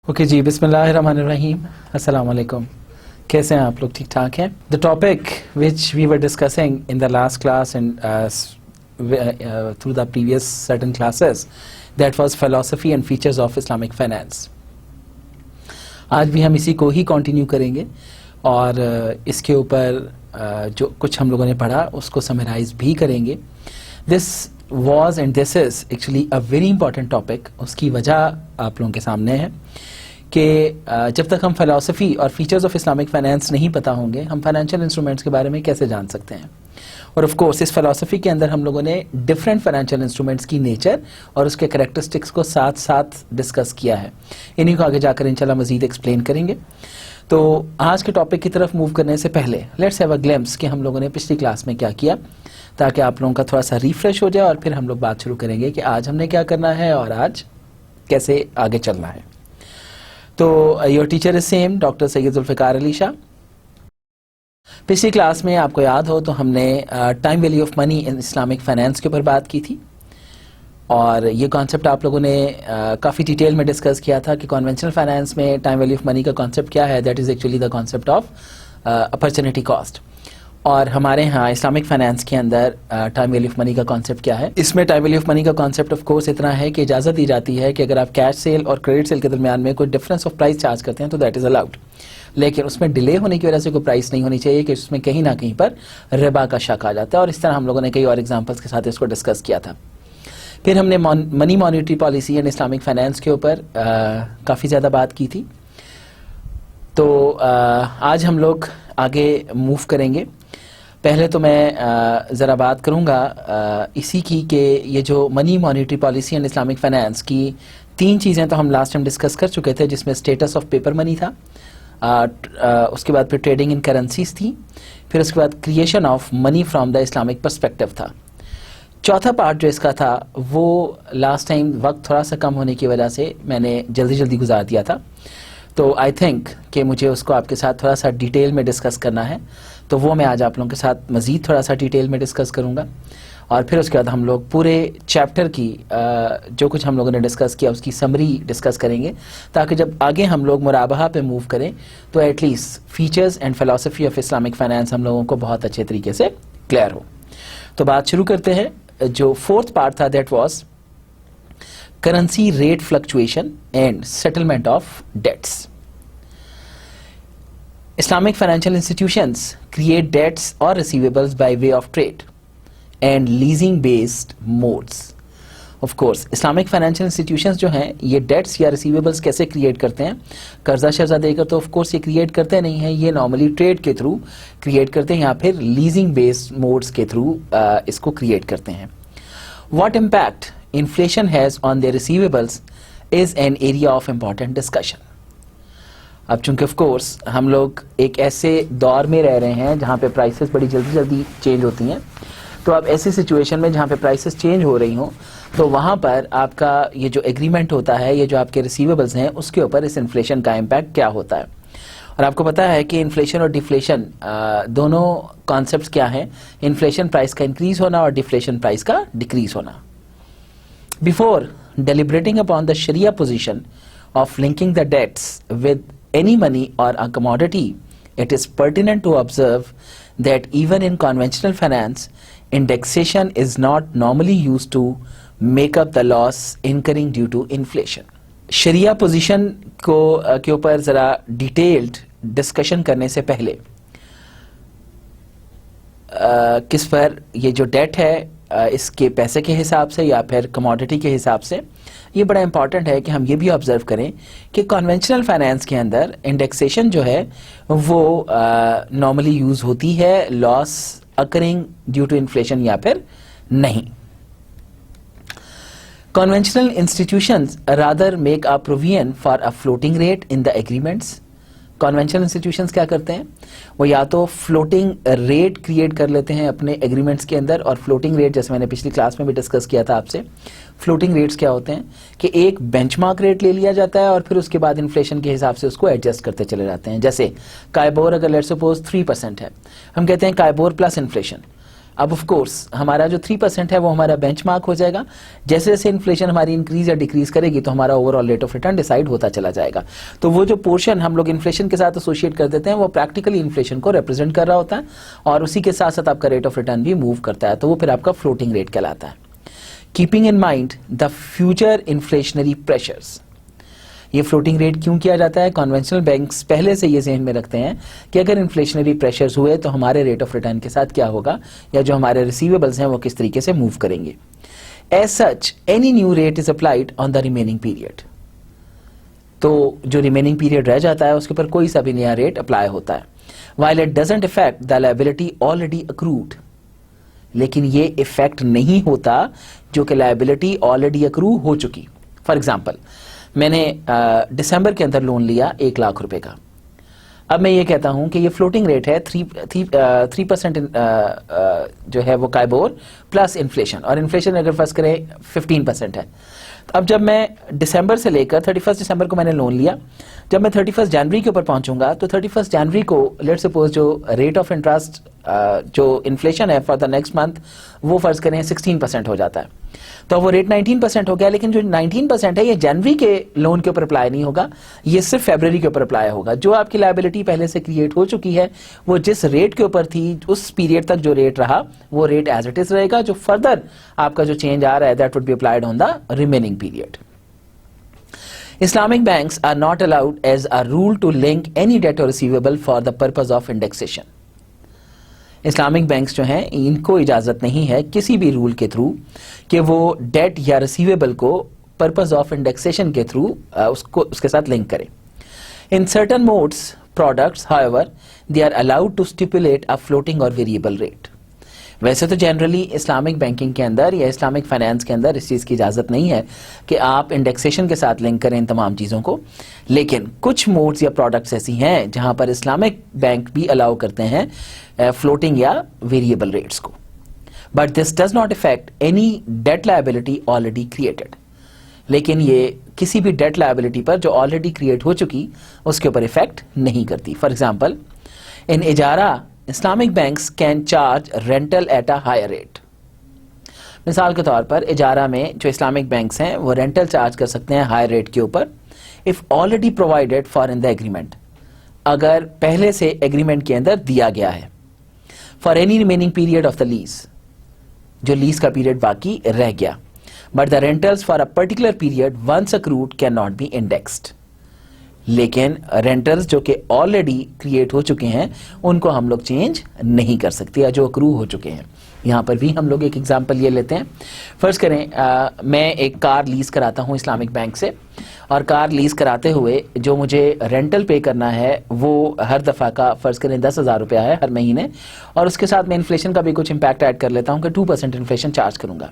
Okay جی، بسم اللہ الرحمن الرحیم. السلام علیکم. کیسے ہیں آپ لوگ؟ ٹھیک ٹھاک ہیں؟ The topic which we were discussing in the last class and through the previous certain classes that was philosophy and features of Islamic finance. آج بھی ہم اسی کو ہی کنٹینیو کریں گے اور اس کے اوپر جو کچھ ہم لوگوں نے پڑھا اس کو سمرائز بھی کریں گے. This was and this is actually a very important topic. اس کی وجہ آپ لوگوں کے سامنے ہے کہ جب تک ہم فلاسفی اور فیچرز آف اسلامک فائنینس نہیں پتہ ہوں گے ہم فائنینشیل انسٹرومنٹس کے بارے میں کیسے جان سکتے ہیں. اور آف کورس اس فلاسفی کے اندر ہم لوگوں نے ڈفرینٹ فائنینشیل انسٹرومنٹس کی نیچر اور اس کے کریکٹرسٹکس کو ساتھ ساتھ ڈسکس کیا ہے. انہیں کو آگے جا کر انشاءاللہ مزید ایکسپلین کریں گے. تو آج کے ٹاپک کی طرف موو کرنے سے پہلے لیٹس ہیو اے گلمپس کہ ہم لوگوں نے پچھلی کلاس میں کیا کیا، تاکہ آپ لوگوں کا تھوڑا سا ریفریش ہو جائے اور پھر ہم لوگ بات شروع کریں گے کہ آج ہم نے کیا کرنا ہے اور آج کیسے آگے چلنا ہے. تو your teacher is same doctor Syed Zulfiqar Ali Shah. پچھلی کلاس میں آپ کو یاد ہو تو ہم نے time value of money in Islamic finance کے اوپر بات کی تھی اور یہ کانسیپٹ آپ لوگوں نے کافی ڈیٹیل میں ڈسکس کیا تھا کہ کنونشنل فائنینس میں ٹائم ویلیو آف منی کا کانسیپٹ کیا ہے. That is actually the concept of opportunity cost. اور ہمارے ہاں اسلامک فائنینس کے اندر ٹائم ویلیو آف منی کا کانسیپٹ کیا ہے. اس میں ٹائم ویلیو آف منی کا کانسیپٹ آف کورس اتنا ہے کہ اجازت دی جاتی ہے کہ اگر آپ کیش سیل اور کریڈٹ سیل کے درمیان میں کوئی ڈفرینس آف پرائز چارج کرتے ہیں تو دیٹ از الاؤڈ، لیکن اس میں ڈیلے ہونے کی وجہ سے کوئی پرائس نہیں ہونی چاہیے کہ اس میں کہیں نہ کہیں پر ربا کا شک آ جاتا ہے. اور اس طرح ہم لوگوں نے کئی اور ایگزامپلس کے ساتھ اس کو ڈسکس کیا تھا. پھر ہم نے money monetary policy and Islamic finance کے اوپر کافی زیادہ بات کی تھی. تو آج ہم لوگ آگے موو کریں گے. پہلے تو میں ذرا بات کروں گا اسی کی کہ یہ جو money monetary policy and Islamic finance کی تین چیزیں تو ہم لاسٹ ٹائم ڈسکس کر چکے تھے، جس میں اسٹیٹس آف پیپر منی تھا، اس کے بعد پھر ٹریڈنگ ان کرنسیز تھی، پھر اس کے بعد creation of money from the Islamic perspective تھا. چوتھا پارٹ جو اس کا تھا وہ لاسٹ ٹائم وقت تھوڑا سا کم ہونے کی وجہ سے میں نے جلدی گزار دیا تھا. تو آئی تھنک کہ مجھے اس کو آپ کے ساتھ تھوڑا سا ڈیٹیل میں ڈسکس کرنا ہے، تو وہ میں آج آپ لوگوں کے ساتھ مزید تھوڑا سا ڈیٹیل میں ڈسکس کروں گا. اور پھر اس کے بعد ہم لوگ پورے چیپٹر کی جو کچھ ہم لوگوں نے ڈسکس کیا اس کی سمری ڈسکس کریں گے، تاکہ جب آگے ہم لوگ مرابحہ پہ موو کریں تو at least features and philosophy of Islamic finance ہم لوگوں کو بہت اچھے طریقے سے کلیئر ہو. تو بات شروع کرتے ہیں. جو فورتھ پارٹ تھا that was currency rate fluctuation and settlement of debts. Islamic financial institutions create debts or receivables by way of trade and leasing based modes. Of course, Islamic financial institutions جو ہیں یہ debts یا receivables کیسے create کرتے ہیں؟ قرضہ شرزہ دے کر تو of course یہ create کرتے نہیں ہیں، یہ normally trade کے through create کرتے ہیں یا پھر leasing based modes کے through اس کو create کرتے ہیں. What impact inflation has on their receivables is an area of important discussion. اب چونکہ آف کورس ہم لوگ ایک ایسے دور میں رہ رہے ہیں جہاں پہ پرائسز بڑی جلدی چینج ہوتی ہیں، تو اب ایسی سچویشن میں جہاں پہ پرائسز چینج ہو رہی ہوں تو وہاں پر آپ کا یہ جو ایگریمنٹ ہوتا ہے، یہ جو آپ کے ریسیویبلز ہیں، اس کے اوپر اس انفلیشن کا امپیکٹ کیا ہوتا ہے. اور آپ کو پتہ ہے کہ انفلیشن اور ڈیفلیشن دونوں کانسیپٹس کیا ہیں. انفلیشن پرائس کا انکریز ہونا اور ڈیفلیشن پرائس کا ڈیکریز ہونا. Before deliberating upon the shariah position of linking the debts with any money or a commodity, it is pertinent to observe that even in conventional finance, indexation is not normally used to make up the loss incurring due to inflation. Shariah position کو کے اوپر ذرا detailed discussion کرنے سے پہلے کس پر یہ جو ڈیٹ ہے اس کے پیسے کے حساب سے یا پھر کموڈٹی کے حساب سے، یہ بڑا امپورٹنٹ ہے کہ ہم یہ بھی آبزرو کریں کہ کنونشنل فائنینس کے اندر انڈیکسیشن جو ہے وہ نارملی یوز ہوتی ہے لاس اکرنگ ڈیو ٹو انفلیشن یا پھر نہیں. Conventional institutions rather make a provision for a floating rate in the agreements. Conventional institutions کیا کرتے ہیں؟ وہ یا تو فلوٹنگ ریٹ کریٹ کر لیتے ہیں اپنے ایگریمنٹس کے اندر. اور فلوٹنگ ریٹ جیسے میں نے پچھلی کلاس میں بھی ڈسکس کیا تھا آپ سے، فلوٹنگ ریٹس کیا ہوتے ہیں کہ ایک بینچ مارک ریٹ لے لیا جاتا ہے اور پھر اس کے بعد انفلیشن کے حساب سے اس کو ایڈجسٹ کرتے چلے جاتے ہیں. جیسے کائبور اگر لیٹ سپوز 3% ہے، ہم کہتے ہیں کائبور پلس انفلیشن. اب آف کورس ہمارا جو 3% ہے وہ ہمارا بینچ مارک ہو جائے گا. جیسے جیسے انفلیشن ہماری انکریز یا ڈیکریز کرے گی تو ہمارا over all rate of return decide ہوتا چلا جائے گا. تو وہ جو پورشن ہم لوگ انفلیشن کے ساتھ ایسوسیٹ کر دیتے ہیں وہ پریکٹیکلی انفلیشن کو ریپرزینٹ کر رہا ہوتا ہے, اور اسی کے ساتھ ساتھ آپ کا ریٹ آف ریٹرن بھی موو کرتا ہے, تو وہ پھر آپ کا فلوٹنگ ریٹ کہلاتا ہے. Keeping in mind the future inflationary pressures. یہ فلوٹنگ ریٹ کیوں کیا جاتا ہے؟ کنونشنل بینکس پہلے سے یہ ذہن میں رکھتے ہیں کہ اگر انفلیشنری پریشرز ہوئے تو ہمارے ریٹ آف ریٹرن کے ساتھ کیا ہوگا, یا جو ہمارے ریسیویبلز ہیں وہ کس طریقے سے موو کریں گے. As such any new rate is applied on the remaining period. تو جو ریمیننگ پیریڈ رہ جاتا ہے اس کے اوپر کوئی سا بھی نیا ریٹ اپلائی ہوتا ہے. While it doesn't effect the liability already accrued. لیکن یہ افیکٹ نہیں ہوتا جو کہ لائبلٹی آلریڈی اکرو ہو چکی. فار ایگزامپل میں نے دسمبر کے اندر لون لیا 1 لاکھ روپے کا. اب میں یہ کہتا ہوں کہ یہ فلوٹنگ ریٹ ہے 3% جو ہے وہ کائبور پلس انفلیشن, اور انفلیشن اگر فرض کریں 15% ہے. اب جب میں دسمبر سے لے کر 31 دسمبر کو میں نے لون لیا, جب میں 31 جنوری کے اوپر پہنچوں گا تو 31 جنوری کو لیٹ سپوز جو ریٹ آف انٹرسٹ جو انفلیشن ہے فار دا نیکسٹ منتھ وہ فرض کریں 16% ہو جاتا ہے. تو وہ ریٹ 19% ہو گیا, لیکن جو 19% ہے یہ جنوری کے لون کے اوپر اپلائی نہیں ہوگا, یہ صرف فیبرری کے اوپر اپلائی ہوگا. جو آپ کی لائبلٹی پہلے سے کریٹ ہو چکی ہے وہ جس ریٹ کے اوپر تھی اس پیریڈ تک جو ریٹ رہا وہ ریٹ ایز اٹ از رہے گا. جو فردر آپ کا جو چینج آ رہا ہے that would be applied on the remaining period. Islamic banks are not allowed as a rule to link any debt or receivable for the purpose of indexation. Islamic banks جو ہیں ان کو اجازت نہیں ہے کسی بھی رول کے تھرو کہ وہ ڈیٹ یا ریسیویبل کو پرپز آف انڈیکسیشن کے تھرو اس کے ساتھ لنک کریں. In certain modes products however they are allowed to stipulate a floating or variable rate. ویسے تو جنرلی اسلامک بینکنگ کے اندر یا اسلامک فائنانس کے اندر اس چیز کی اجازت نہیں ہے کہ آپ انڈیکسیشن کے ساتھ لنک کریں ان تمام چیزوں کو, لیکن کچھ موڈز یا پروڈکٹس ایسی ہیں جہاں پر اسلامک بینک بھی الاؤ کرتے ہیں فلوٹنگ یا ویریبل ریٹس کو. But this does not affect any debt liability already created. لیکن یہ کسی بھی ڈیٹ لائبلٹی پر جو آلریڈی کریٹ ہو چکی اس کے اوپر افیکٹ نہیں کرتی. فار ایگزامپل ان اجارہ Islamic banks can charge rental at a higher rate. مثال کے طور پر اجارہ میں جو اسلامک بینکس ہیں وہ رینٹل چارج کر سکتے ہیں ہائی ریٹ کے اوپر if already provided for in the agreement, اگر پہلے سے ایگریمنٹ کے اندر دیا گیا ہے. for any remaining period of the lease, جو لیز کا پیریڈ باقی رہ گیا. but the rentals for a particular period once accrued cannot be indexed. لیکن رینٹلز جو کہ آلریڈی کریٹ ہو چکے ہیں ان کو ہم لوگ چینج نہیں کر سکتے یا جو اکرو ہو چکے ہیں. یہاں پر بھی ہم لوگ ایک ایگزامپل یہ لیتے ہیں. فرض کریں میں ایک کار لیز کراتا ہوں اسلامک بینک سے, اور کار لیز کراتے ہوئے جو مجھے رینٹل پے کرنا ہے وہ ہر دفعہ کا فرض کریں 10,000 روپیہ ہے ہر مہینے, اور اس کے ساتھ میں انفلیشن کا بھی کچھ امپیکٹ ایڈ کر لیتا ہوں کہ 2% انفلیشن چارج کروں گا.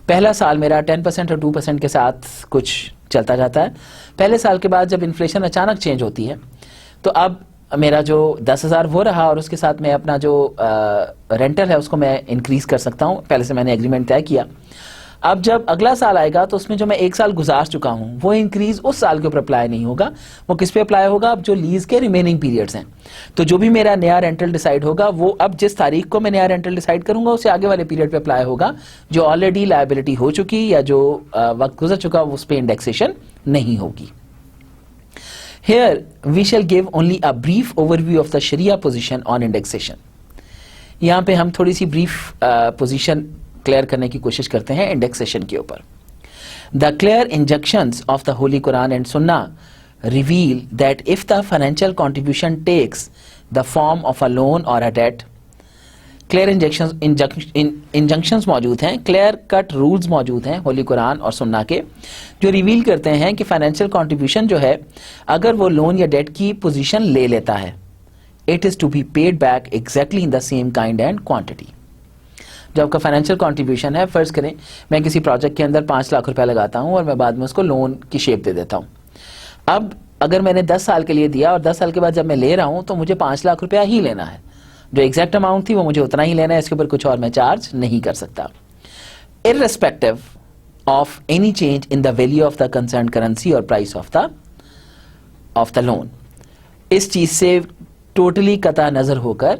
پہلا سال میرا 10% اور 2% کے ساتھ کچھ چلتا جاتا ہے. پہلے سال کے بعد جب انفلیشن اچانک چینج ہوتی ہے تو اب میرا جو 10,000 وہ رہا, اور اس کے ساتھ میں اپنا جو رینٹل ہے اس کو میں انکریز کر سکتا ہوں. پہلے سے میں نے ایگریمنٹ طے کیا. اب جب اگلا سال آئے گا تو اس میں جو میں 1 سال گزار چکا ہوں وہ انکریز اس سال کے اوپر اپلائی نہیں ہوگا. وہ کس پہ اپلائی ہوگا؟ اب جو لیز کے ریمیننگ پیریڈز ہیں. تو جو بھی میرا نیا رینٹل ڈیسائیڈ ہوگا وہ اب جس تاریخ کو میں نیا رینٹل ڈیسائیڈ کروں گا اسے آگے والے پیریڈ پہ اپلائی ہوگا. جو آلریڈی لائبلٹی ہو چکی یا جو وقت گزر چکا اس پہ انڈیکسیشن نہیں ہوگی. Here we shall give only a brief overview of the Sharia position on indexation. یہاں پہ ہم تھوڑی سی بریف پوزیشن کلیئر کرنے کی کوشش کرتے ہیں انڈیکسیشن کے اوپر. The clear injunctions of the Holy Quran and Sunnah reveal that if the financial contribution takes the form of a loan or a debt, clear injunctions موجود ہیں, clear cut rules موجود ہیں ہولی قرآن اور سنہ کے, جو ریویل کرتے ہیں کہ فائنینشیل کنٹریبیوشن جو ہے اگر وہ لون یا ڈیٹ کی پوزیشن لے لیتا ہے it is to be paid back exactly in the same kind and quantity. جو آپ کا فائنینشیل کنٹریبیوشن ہے, فرض کریں میں کسی پروجیکٹ کے اندر 5 لاکھ روپیہ لگاتا ہوں اور میں بعد میں اس کو لون کی شیپ دے دیتا ہوں. اب اگر میں نے 10 سال کے لیے دیا اور 10 سال کے بعد جب میں لے رہا ہوں تو مجھے 5 لاکھ روپیہ ہی لینا ہے. جو ایگزیکٹ اماؤنٹ تھی وہ مجھے اتنا ہی لینا ہے, اس کے اوپر کچھ اور میں چارج نہیں کر سکتا. irrespective of any change in the value of the concerned currency or price of the loan. اس چیز سے ٹوٹلی قطع نظر ہو کر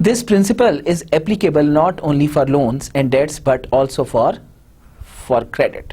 This principle is applicable not only for loans and debts but also for credit.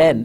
10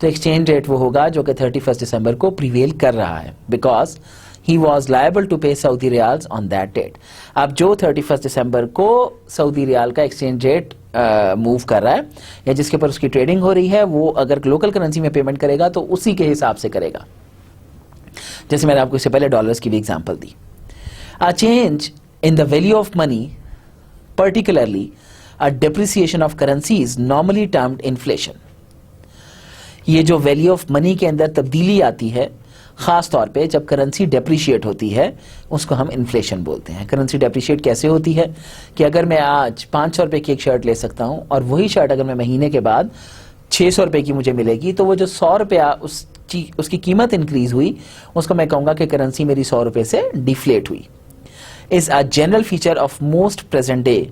تو exchange rate وہ ہوگا جو کہ 31 دسمبر کو پریویل کر رہا ہے, because he was liable to pay Saudi riyals on that date. اب جو 31 دسمبر کو سعودی ریال کا ایکسچینج ریٹ موو کر رہا ہے یا جس کے اوپر اس کی ٹریڈنگ ہو رہی ہے, وہ اگر لوکل کرنسی میں پیمنٹ کرے گا تو اسی کے حساب سے کرے گا. جیسے میں نے آپ کو اس سے پہلے ڈالرز کی بھی example the. A change in the value of money, particularly a depreciation of currency, is normally termed inflation. یہ جو ویلیو آف منی کے اندر تبدیلی آتی ہے, خاص طور پہ جب کرنسی ڈیپریشیٹ ہوتی ہے, اس کو ہم انفلیشن بولتے ہیں. کرنسی ڈیپریشیٹ کیسے ہوتی ہے کہ اگر میں آج 500 روپے کی ایک شرٹ لے سکتا ہوں اور وہی شرٹ اگر میں مہینے کے بعد 600 روپے کی مجھے ملے گی, تو وہ جو 100 روپیہ اس کی قیمت انکریز ہوئی, اس کو میں کہوں گا کہ کرنسی میری 100 روپے سے ڈیفلیٹ ہوئی. Is a general feature of most present day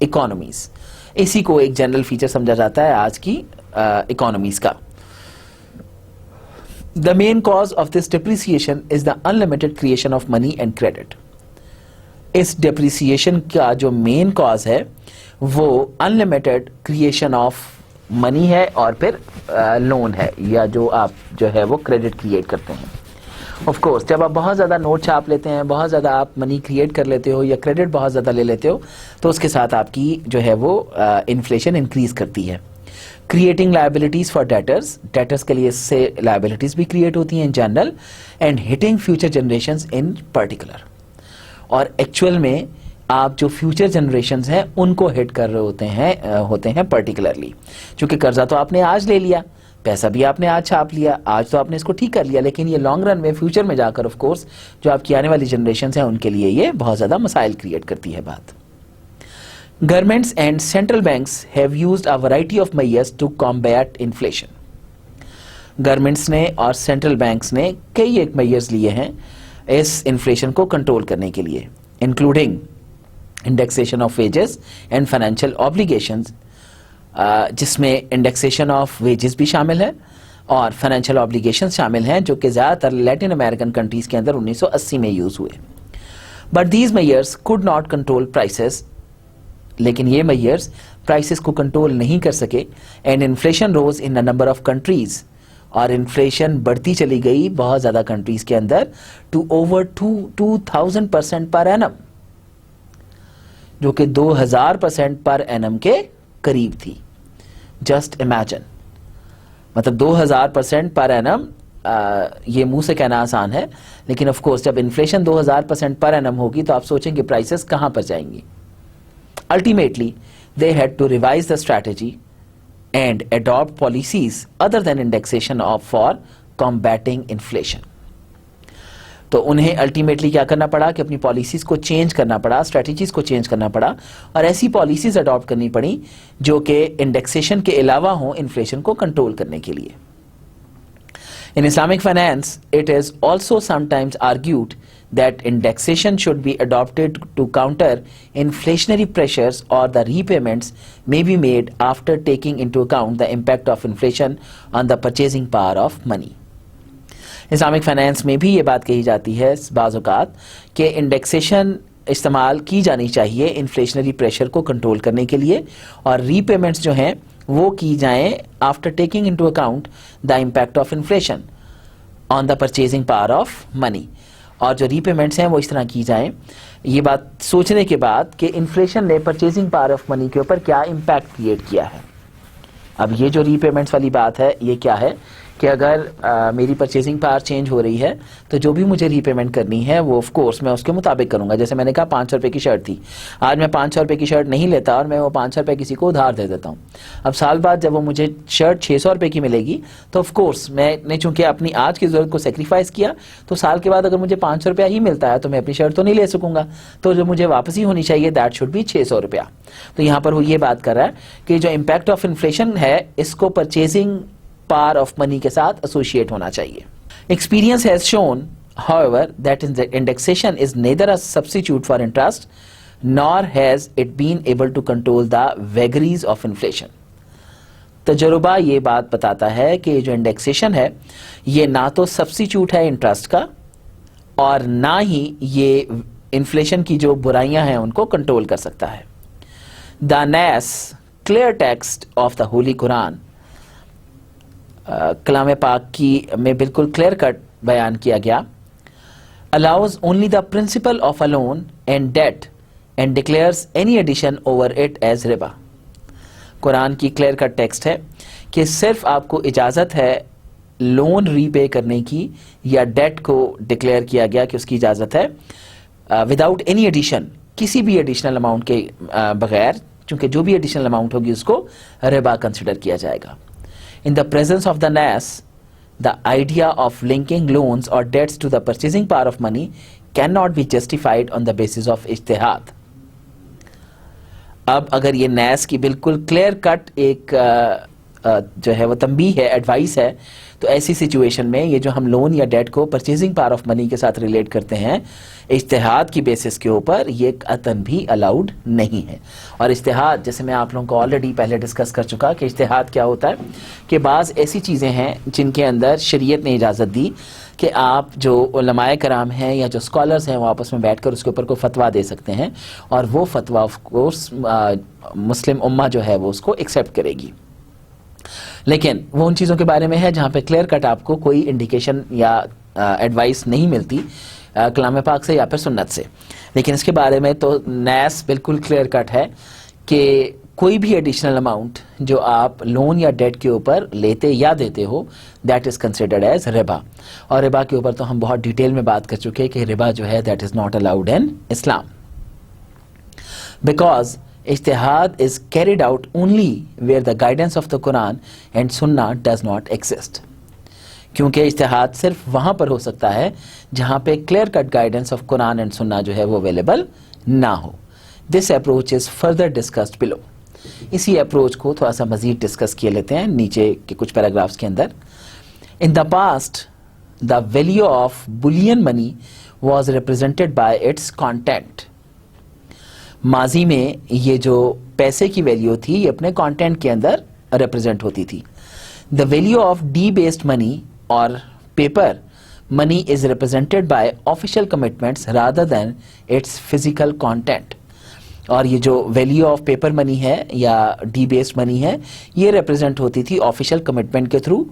economies. اسی کو ایک جنرل فیچر سمجھا جاتا ہے آج کی اکانومیز کا. The main cause of this depreciation is the unlimited creation of money and credit. Us depreciation کا جو main cause ہے وہ unlimited creation of money ہے اور پھر loan ہے, یا جو آپ جو ہے وہ credit create کرتے ہیں. Of course جب آپ بہت زیادہ نوٹ چھاپ لیتے ہیں, بہت زیادہ آپ منی کریٹ کر لیتے ہو یا کریڈٹ بہت زیادہ لے لیتے ہو, تو اس کے ساتھ آپ کی جو ہے وہ انفلیشن انکریز کرتی ہے. Creating liabilities for debtors, debtors کے لیے اس سے لائبلٹیز بھی کریٹ ہوتی ہیں in general, and hitting future generations in particular. اور ایکچوئل میں آپ جو فیوچر جنریشنز ہیں ان کو ہٹ کر رہے ہوتے ہیں پرٹیکولرلی, چونکہ قرضہ تو آپ نے آج لے لیا, پیسہ بھی آپ نے آج چھاپ لیا, آج تو آپ نے اس کو ٹھیک کر لیا, لیکن یہ لانگ رن میں فیوچر میں جا کر آف کورس جو آپ کی آنے والی جنریشنز ہیں ان کے لیے یہ بہت زیادہ مسائل کریٹ کرتی ہے بات. Governments and central banks have used a variety of measures to combat inflation. Governments نے اور central banks نے کئی ایک measures لیے ہیں اس inflation کو کنٹرول کرنے کے لیے, including indexation of wages and financial obligations, جس میں indexation of wages بھی شامل ہے اور financial obligations شامل ہیں, جو کہ زیادہ تر لیٹن امریکن کنٹریز کے اندر 1980 میں یوز ہوئے. But these measures could not control prices. لیکن یہ میئرز پرائسز کو کنٹرول نہیں کر سکے, and inflation rose in number of countries, اور انفلیشن بڑھتی چلی گئی بہت زیادہ کنٹریز کے اندر ٹو اوور 2000% پر اینم, جو کہ 2000% پر اینم کے قریب تھی. جسٹ امیجن, مطلب 2000% پر اینم, یہ منہ سے کہنا آسان ہے, لیکن آف کورس جب انفلیشن 2000% پر اینم ہوگی تو آپ سوچیں کہ پرائسز کہاں پر جائیں گی. Ultimately, they had to revise the strategy and adopt policies other than indexation for combating inflation. تو انہیں الٹیمیٹلی کیا کرنا پڑا کہ اپنی پالیسیز کو چینج کرنا پڑا, اسٹریٹجیز کو چینج کرنا پڑا, اور ایسی پالیسیز اڈاپٹ کرنی پڑی جو کہ انڈیکسیشن کے علاوہ ہوں انفلیشن کو کنٹرول کرنے کے لیے. In Islamic finance, it is also sometimes argued that indexation should be adopted to counter inflationary pressures, or the repayments may be made after taking into account the impact of inflation on the purchasing power of money. Islamic finance میں بھی یہ بات کہی جاتی ہے بعض اوقات کہ انڈیکسیشن استعمال کی جانی چاہیے انفلیشنری پریشر کو کنٹرول کرنے کے لیے, اور ری پیمنٹس جو ہیں وہ کی جائیں after taking into account the impact of inflation on the purchasing power of money, اور جو ری پیمنٹس ہیں وہ اس طرح کی جائیں یہ بات سوچنے کے بعد کہ انفلیشن نے پرچیزنگ پاور آف منی کے اوپر کیا امپیکٹ کریٹ کیا ہے. اب یہ جو ری پیمنٹس والی بات ہے یہ کیا ہے کہ اگر میری پرچیزنگ پاور چینج ہو رہی ہے تو جو بھی مجھے ری پیمنٹ کرنی ہے وہ آف کورس میں اس کے مطابق کروں گا. جیسے میں نے کہا 500 روپے کی شرٹ تھی, آج میں 500 روپے کی شرٹ نہیں لیتا اور میں وہ 500 روپے کسی کو ادھار دے دیتا ہوں. اب سال بعد جب وہ مجھے شرٹ 600 روپے کی ملے گی تو آف کورس میں نے چونکہ اپنی آج کی ضرورت کو سیکریفائز کیا, تو سال کے بعد اگر مجھے 500 روپیہ ہی ملتا ہے تو میں اپنی شرٹ تو نہیں لے سکوں گا, تو جو مجھے واپسی ہونی چاہیے دیٹ شوڈ بی 600 روپیہ. تو یہاں پر وہ یہ بات کر رہا ہے کہ جو امپیکٹ آف انفلیشن ہے اس کو پرچیزنگ پاور آف منی کے ساتھ ایسوسیٹ ہونا چاہیے. Experience has shown however that indexation is neither a substitute for interest nor has it been able to control the vagaries of inflation. تجربہ یہ بات بتاتا ہے کہ جو انڈیکسیشن ہے یہ نہ تو سبسٹیچیوٹ ہے انٹرسٹ کا اور نہ ہی یہ انفلیشن کی جو برائیاں ہیں ان کو کنٹرول کر سکتا ہے. The nice clear text of the Holy Quran کلام پاک کی میں بالکل کلیئر کٹ بیان کیا گیا. allows only the principal of a loan and debt and declares any addition over it as riba. قرآن کی کلیئر کٹ ٹیکسٹ ہے کہ صرف آپ کو اجازت ہے لون ری پے کرنے کی یا ڈیٹ کو ڈکلیئر کیا گیا کہ اس کی اجازت ہے وداؤٹ اینی ایڈیشن, کسی بھی ایڈیشنل اماؤنٹ کے بغیر, چونکہ جو بھی ایڈیشنل اماؤنٹ ہوگی اس کو ربا کنسیڈر کیا جائے گا. In the presence of the NAS, the idea of linking loans or debts to the purchasing power of money cannot be justified on the basis of اجتہاد. اب اگر یہ نیس کی بالکل کلیئر کٹ ایک جو ہے وہ تنبیہ ہے, ایڈوائس ہے, تو ایسی سچویشن میں یہ جو ہم لون یا ڈیٹ کو پرچیزنگ پاور آف منی کے ساتھ ریلیٹ کرتے ہیں اجتہاد کی بیسس کے اوپر, یہ قطعاً بھی الاؤڈ نہیں ہے. اور اجتہاد جیسے میں آپ لوگوں کو آلریڈی پہلے ڈسکس کر چکا کہ اجتہاد کیا ہوتا ہے, کہ بعض ایسی چیزیں ہیں جن کے اندر شریعت نے اجازت دی کہ آپ جو علماء کرام ہیں یا جو اسکالرز ہیں وہ آپس میں بیٹھ کر اس کے اوپر کوئی فتویٰ دے سکتے ہیں, اور وہ فتویٰ آف کورس مسلم امہ جو ہے وہ اس کو ایکسیپٹ کرے گی. لیکن وہ ان چیزوں کے بارے میں ہے جہاں پہ کلیئر کٹ آپ کو کوئی انڈیکیشن یا ایڈوائس نہیں ملتی کلام پاک سے یا پھر سنت سے. لیکن اس کے بارے میں تو نیس بالکل کلیئر کٹ ہے کہ کوئی بھی ایڈیشنل اماؤنٹ جو آپ لون یا ڈیٹ کے اوپر لیتے یا دیتے ہو دیٹ از کنسیڈرڈ ایز ربا. اور ربا کے اوپر تو ہم بہت ڈیٹیل میں بات کر چکے کہ ربا جو ہے that is not allowed in Islam, because ijtihad is carried out only where the guidance of the Quran and Sunnah does not exist. کیونکہ اجتہاد صرف وہاں پر ہو سکتا ہے جہاں پہ clear cut guidance of Quran and Sunnah جو ہے وہ اویلیبل نہ ہو. This approach is further discussed below. اسی اپروچ کو تھوڑا سا مزید ڈسکس کیے لیتے ہیں نیچے کے کچھ پیراگرافس کے اندر. In the past the value of bullion money was represented by its content. ماضی میں یہ جو پیسے کی ویلیو تھی یہ اپنے کانٹینٹ کے اندر ریپرزینٹ ہوتی تھی. The value of debased money اور paper money is represented by official commitments rather than its physical content. اور یہ جو ویلیو آف پیپر منی ہے یا ڈی بیسڈ منی ہے یہ ریپرزینٹ ہوتی تھی آفیشیل کمٹمنٹ کے تھرو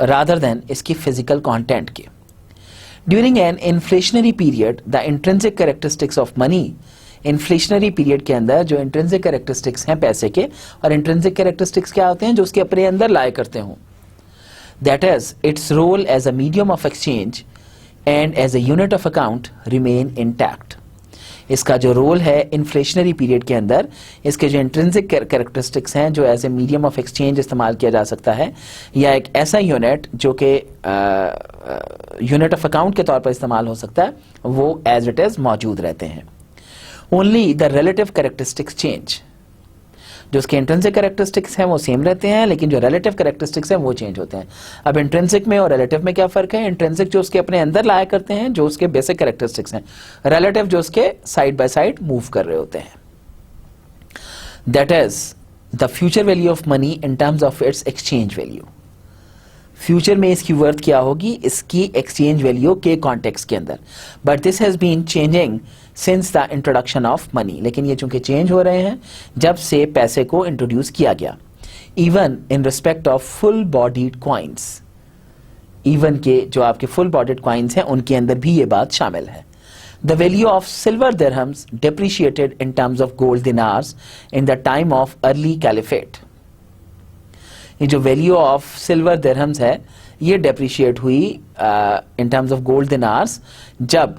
رادر دین اس کی فزیکل کانٹینٹ کے. During an inflationary period the intrinsic characteristics of money, inflationary period کے اندر جو انٹرنسک کریکٹرسٹکس ہیں پیسے کے, اور انٹرنسک کریکٹرسٹکس کیا ہوتے ہیں جو اس کے اپنے اندر لائے کرتے ہوں, that is its role as a medium of exchange and as a unit of account remain intact. اس کا جو رول ہے انفلیشنری پیریڈ کے اندر, اس کے جو انٹرنسک کریکٹرسٹکس ہیں جو as a medium of exchange استعمال کیا جا سکتا ہے, یا ایک ایسا یونٹ جو کہ یونٹ آف اکاؤنٹ کے طور پر استعمال ہو سکتا ہے, وہ ایز اٹ از موجود رہتے ہیں. Only the relative characteristics change. جو اس کے انٹرنسک کریکٹرسٹکس ہیں وہ سیم رہتے ہیں, لیکن جو ریلیٹو کریکٹرسٹکس ہیں وہ چینج ہوتے ہیں. اب انٹرنسک میں اور ریلیٹو میں کیا فرق ہے؟ انٹرنسک جو اس کے اپنے اندر لایا کرتے ہیں جو اس کے بیسک کریکٹرسٹکس ہیں, ریلیٹو جو اس کے سائڈ بائی سائڈ موو کر رہے ہوتے ہیں. That is the future value of money in terms of its exchange value. Future میں اس کی ورتھ کیا ہوگی اس کی ایکسچینج ویلیو کے کانٹیکس کے اندر. But this has been changing since the introduction of money. لیکن یہ چونکہ چینج ہو رہے ہیں جب سے پیسے کو انٹروڈیوس کیا گیا. Even in respect of full bodied coins, even کہ جو آپ کے فل باڈیڈ کوائنس ہیں ان کے اندر بھی یہ بات شامل ہے. The value of silver dirhams depreciated in terms of gold dinars in the time of early caliphate. یہ جو ویلیو آف سلور درہمز ہے یہ ڈیپریشیٹ ہوئی in terms of gold dinars جب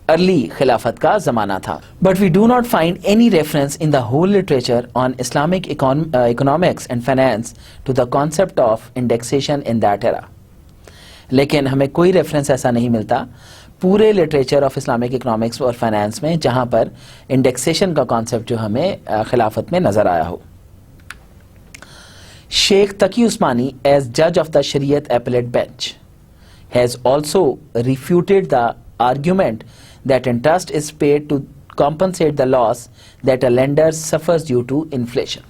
ارلی خلافت کا زمانہ تھا. But we do not find any reference in the whole literature on Islamic economics and finance to the concept of indexation in that era. لیکن ہمیں کوئی reference ایسا نہیں ملتا پورے لٹریچر آف اسلامک اکنامکس اور فائنانس میں جہاں پر انڈیکسیشن کا کانسیپٹ جو ہمیں خلافت میں نظر آیا ہو. Sheikh Taqi Usmani, as judge of the Shariat Appellate Bench, has also refuted the argument that interest is paid to compensate the loss that a lender suffers due to inflation.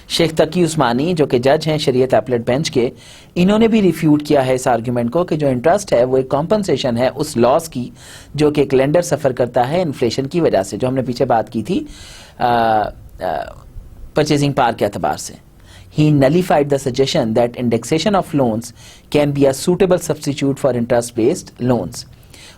شیخ تقی عثمانی جو کہ جج ہیں شریعت ایپلیٹ بینچ کے, انہوں نے بھی refute کیا ہے اس آرگیومنٹ کو کہ جو انٹرسٹ ہے وہ ایک کمپنسیشن ہے اس لاس کی جو کہ ایک لینڈر سفر کرتا ہے انفلیشن کی وجہ سے, جو ہم نے پیچھے بات کی تھی پرچیزنگ پاور کے اعتبار سے. he nullified the suggestion that indexation of loans can be a suitable substitute for interest-based loans.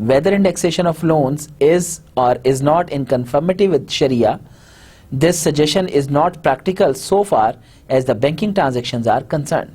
whether indexation of loans is or is not in conformity with Sharia, this suggestion is not practical so far as the banking transactions are concerned.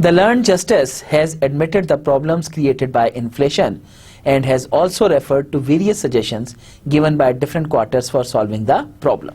The learned justice has admitted the problems created by inflation and has also referred to various suggestions given by different quarters for solving the problem.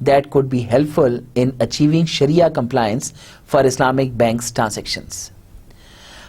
that could be helpful in achieving Sharia compliance for Islamic banks transactions.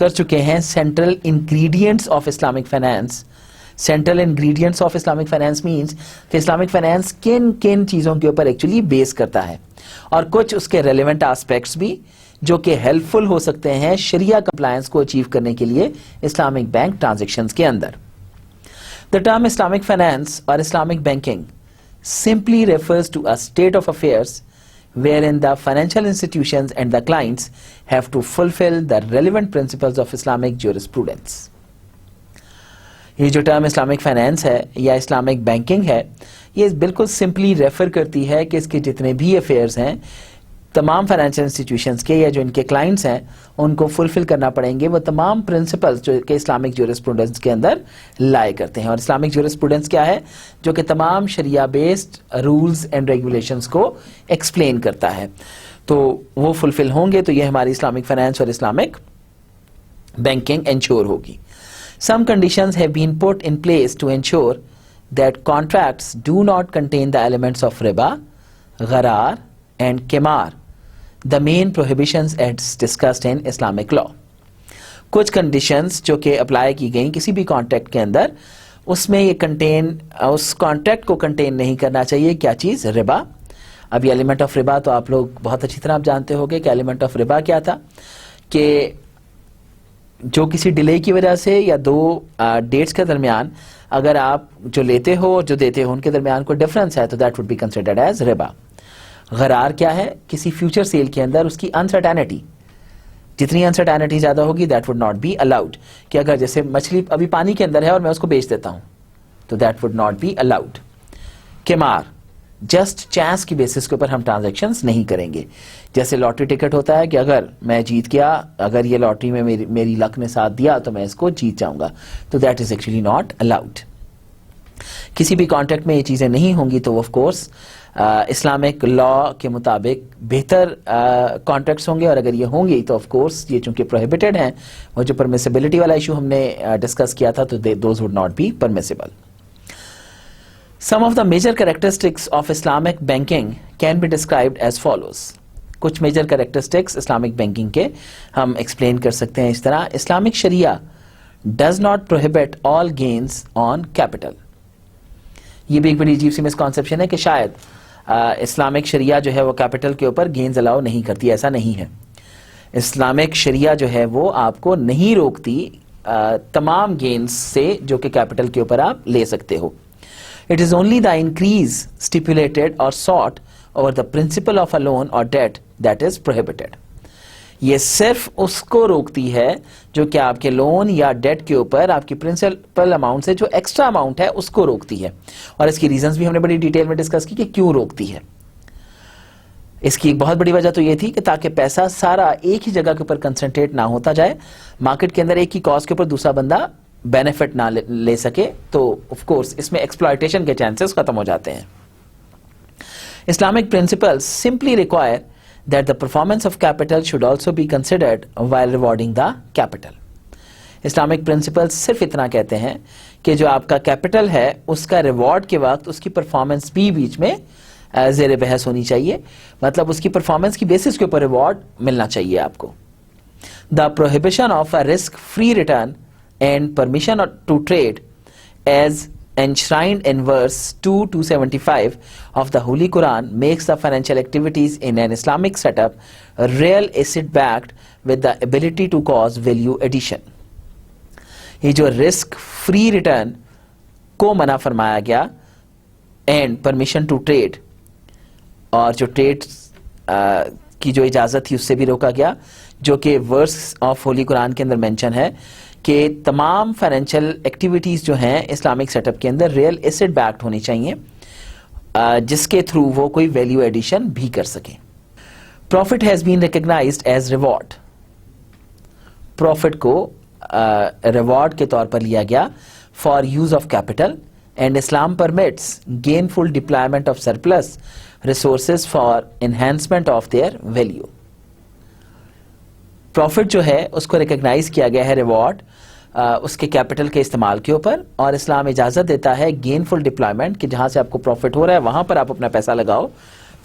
کر چکے ہیں central ingredients of Islamic finance. Central ingredients of Islamic finance means کہ Islamic finance کن کن چیزوں کے اوپر actually بیس کرتا ہے, اور کچھ اس کے ریلیونٹ آسپیکٹس بھی جو کہ ہیلپ فل ہو سکتے ہیں شریعہ کمپلائنس کو اچیو کرنے کے لیے اسلامک بینک ٹرانزیکشنز کے اندر. The term Islamic finance or Islamic banking simply refers to a state of affairs wherein the financial institutions and the clients have to fulfill the relevant principles of Islamic jurisprudence. یہ جو term Islamic finance ہے یا Islamic banking ہے, یہ بالکل simply refer کرتی ہے کہ اس کے جتنے بھی افیئرز ہیں تمام فائنینشیل انسٹیٹیوشنز کے یا جو ان کے کلائنٹس ہیں ان کو فلفل کرنا پڑیں گے وہ تمام پرنسپلز جو کہ اسلامک جورسپروڈنس کے اندر لائے کرتے ہیں. اور اسلامک جورسپروڈنس کیا ہے؟ جو کہ تمام شریعہ بیسڈ رولز اینڈ ریگولیشنز کو ایکسپلین کرتا ہے. تو وہ فلفل ہوں گے تو یہ ہماری اسلامک فائنانس اور اسلامک بینکنگ انشور ہوگی. Some conditions have been put in place to ensure that contracts do not contain the elements of riba, gharar and qimar, the main prohibitions as discussed in Islamic law. کچھ conditions جو کہ apply کی گئیں کسی بھی contract کے اندر, اس میں یہ اس کانٹریکٹ کو کنٹین نہیں کرنا چاہیے کیا چیز؟ ربا. اب یہ ایلیمنٹ آف ربا تو آپ لوگ بہت اچھی طرح آپ جانتے ہو گے کہ ایلیمنٹ آف ربا کیا تھا, کہ جو کسی ڈیلے کی وجہ سے یا دو ڈیٹس کے درمیان اگر آپ جو لیتے ہو اور جو دیتے ہو ان کے درمیان کوئی ڈفرنس ہے تو that would be considered as ربا. غرار کیا ہے؟ کسی فیوچر سیل کے اندر اس کی انسرٹینٹی, جتنی انسرٹینٹی زیادہ ہوگی that would not be allowed. کہ اگر جیسے مچھلی ابھی پانی کے اندر ہے اور میں اس کو بیچ دیتا ہوں تو that would not be allowed. قمار, جسٹ چانس کی بیسس کے اوپر ہم ٹرانزیکشنز نہیں کریں گے. جیسے لاٹری ٹکٹ ہوتا ہے کہ اگر میں جیت گیا, اگر یہ لاٹری میں میری لک نے ساتھ دیا تو میں اس کو جیت جاؤں گا, تو that is actually not allowed. کسی بھی کانٹریکٹ میں یہ چیزیں نہیں ہوں گی تو آف کورس اسلامک لا کے مطابق بہتر کانٹریکٹس ہوں گے, اور اگر یہ ہوں گی تو آف کورس یہ چونکہ پروہیبٹڈ ہیں, وہ جو پرمیسیبلٹی والا ایشو ہم نے ڈسکس کیا تھا تو those would not be permissible. Some of the major characteristics of Islamic banking can be described as follows. کچھ میجر کریکٹرسٹکس اسلامک بینکنگ کے ہم ایکسپلین کر سکتے ہیں اس طرح. Islamic shariah does not prohibit all gains on capital. یہ بھی ایک بڑی عجیب سی مسکانسیپشن ہے کہ شاید اسلامک شریعہ جو ہے وہ کیپٹل کے اوپر گینز الاؤ نہیں کرتی. ایسا نہیں ہے. اسلامک شریعہ جو ہے وہ آپ کو نہیں روکتی تمام گینز سے جو کہ کیپٹل کے اوپر آپ لے سکتے ہو. It is only the increase stipulated or sought over the principal of a loan or debt that is prohibited. یہ صرف اس کو روکتی ہے جو کہ آپ کے لون یا ڈیٹ کے اوپر آپ کی پرنسپل اماؤنٹ سے جو ایکسٹرا اماؤنٹ ہے اس کو روکتی ہے. اور اس کی ریزنز بھی ہم نے بڑی ڈیٹیل میں ڈسکس کی کہ کیوں روکتی ہے. اس کی ایک بہت بڑی وجہ تو یہ تھی کہ تاکہ پیسہ سارا ایک ہی جگہ کے اوپر کنسنٹریٹ نہ ہوتا جائے, مارکیٹ کے اندر ایک ہی کاسٹ کے اوپر دوسرا بندہ بینیفٹ نہ لے سکے, تو آف کورس اس میں ایکسپلائٹیشن کے چانسز ختم ہو جاتے ہیں. Islamic principles simply require that the performance of capital should also be considered while rewarding the capital. Islamic principles صرف اتنا کہتے ہیں کہ جو آپ کا کیپٹل ہے اس کا ریوارڈ کے وقت اس کی پرفارمنس بھی بیچ میں زیر بحث ہونی چاہیے, مطلب اس کی پرفارمنس کی بیسس کے اوپر ریوارڈ ملنا چاہیے آپ کو. The prohibition of a risk-free return and permission to trade as enshrined in verse 275 of the Holy Quran makes the financial activities in an Islamic setup real asset backed with the ability to cause value addition. یہ جو risk free return کو منع فرمایا گیا and permission to trade, اور جو trade کی جو اجازت تھی اس سے بھی روکا گیا, جو کہ ورس آف ہولی قرآن کے اندر مینشن ہے کہ تمام فائنینشیل ایکٹیویٹیز جو ہیں اسلامک سیٹ اپ کے اندر ریئل ایسٹ بیکڈ ہونی چاہیے جس کے تھرو وہ کوئی ویلیو ایڈیشن بھی کر سکیں. Profit has been recognised as reward. Profit کو ریوارڈ کے طور پر لیا گیا for use of capital, and Islam permits gainful deployment of surplus resources for enhancement of their value. Profit جو ہے اس کو ریکگنائز کیا گیا ہے ریوارڈ اس کے کیپٹل کے استعمال کے اوپر, اور اسلام اجازت دیتا ہے گین فل ڈپلائمنٹ کہ جہاں سے آپ کو پروفٹ ہو رہا ہے وہاں پر آپ اپنا پیسہ لگاؤ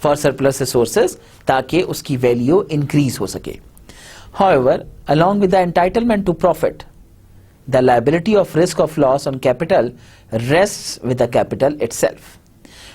فار سرپلس ریسورسز تاکہ اس کی ویلیو انکریز ہو سکے. However, along with the entitlement to profit, the liability of risk of loss on capital rests with the capital itself.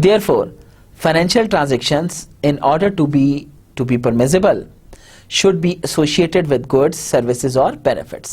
Therefore, financial transactions, in order to be permissible, should be associated with goods, services or benefits.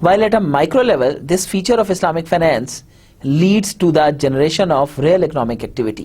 While at a micro level, this feature of Islamic finance leads to the generation of real economic activity.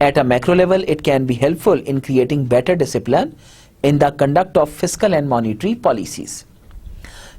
At a macro level, it can be helpful in creating better discipline in the conduct of fiscal and monetary policies.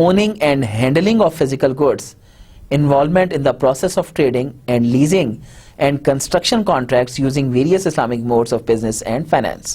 Owning and handling of physical goods, involvement in the process of trading and leasing and construction contracts using various Islamic modes of business and finance.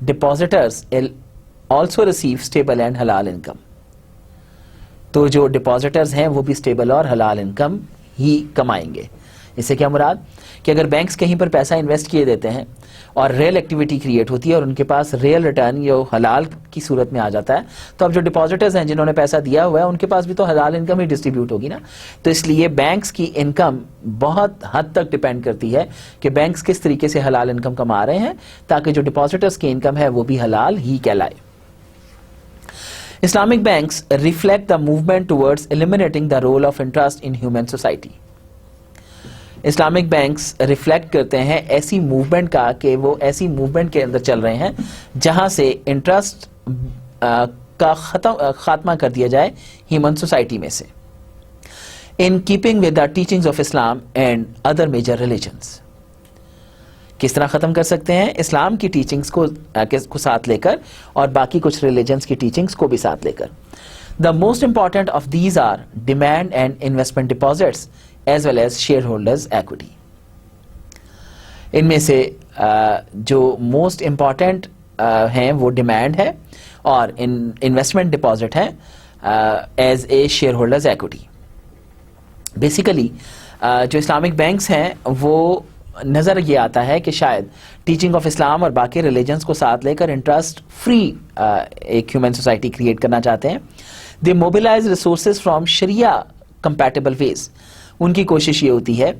depositors will also receive stable and halal income. تو جو ڈپازیٹرز ہیں وہ بھی stable اور حلال income ہی کمائیں گے. اس سے کیا مراد کہ اگر بینکس کہیں پر پیسہ انویسٹ کیے دیتے ہیں اور ریئل ایکٹیویٹی کریٹ ہوتی ہے اور ان کے پاس ریئل ریٹرن یا حلال کی صورت میں آ جاتا ہے, تو اب جو ڈپازیٹرز ہیں جنہوں نے پیسہ دیا ہوا ہے ان کے پاس بھی تو حلال انکم ہی ڈسٹریبیوٹ ہوگی نا. تو اس لیے بینکس کی انکم بہت حد تک ڈپینڈ کرتی ہے کہ بینکس کس طریقے سے حلال انکم کما رہے ہیں تاکہ جو ڈپازیٹرز کی انکم ہے وہ بھی حلال ہی کہلائے. Islamic banks reflect the movement towards eliminating the role of interest in human society. Islamic banks reflect کرتے ہیں ایسی موومنٹ کا کہ وہ ایسی موومنٹ کے اندر چل رہے ہیں جہاں سے انٹرسٹ کا خاتمہ کر دیا جائے ہیومن سوسائٹی میں سے. In keeping with the teachings of Islam and other major religions. کس طرح ختم کر سکتے ہیں؟ اسلام کی ٹیچنگز کو ساتھ لے کر اور باقی کچھ ریلیجنس کی ٹیچنگز کو بھی ساتھ لے کر. The most important of these are demand and investment deposits as well as shareholders equity. ان میں سے جو موسٹ امپورٹنٹ ہیں وہ ڈیمانڈ ہے اور انویسٹمنٹ ڈپازٹ ہے as a share holders equity. Basically جو اسلامک بینکس ہیں وہ نظر یہ آتا ہے کہ شاید ٹیچنگ آف اسلام اور باقی ریلیجنس کو ساتھ لے کر انٹرسٹ فری ایک ہیومن سوسائٹی کریٹ کرنا چاہتے ہیں. They mobilise resources from shariah compatible ways. ان کی کوشش یہ ہوتی ہے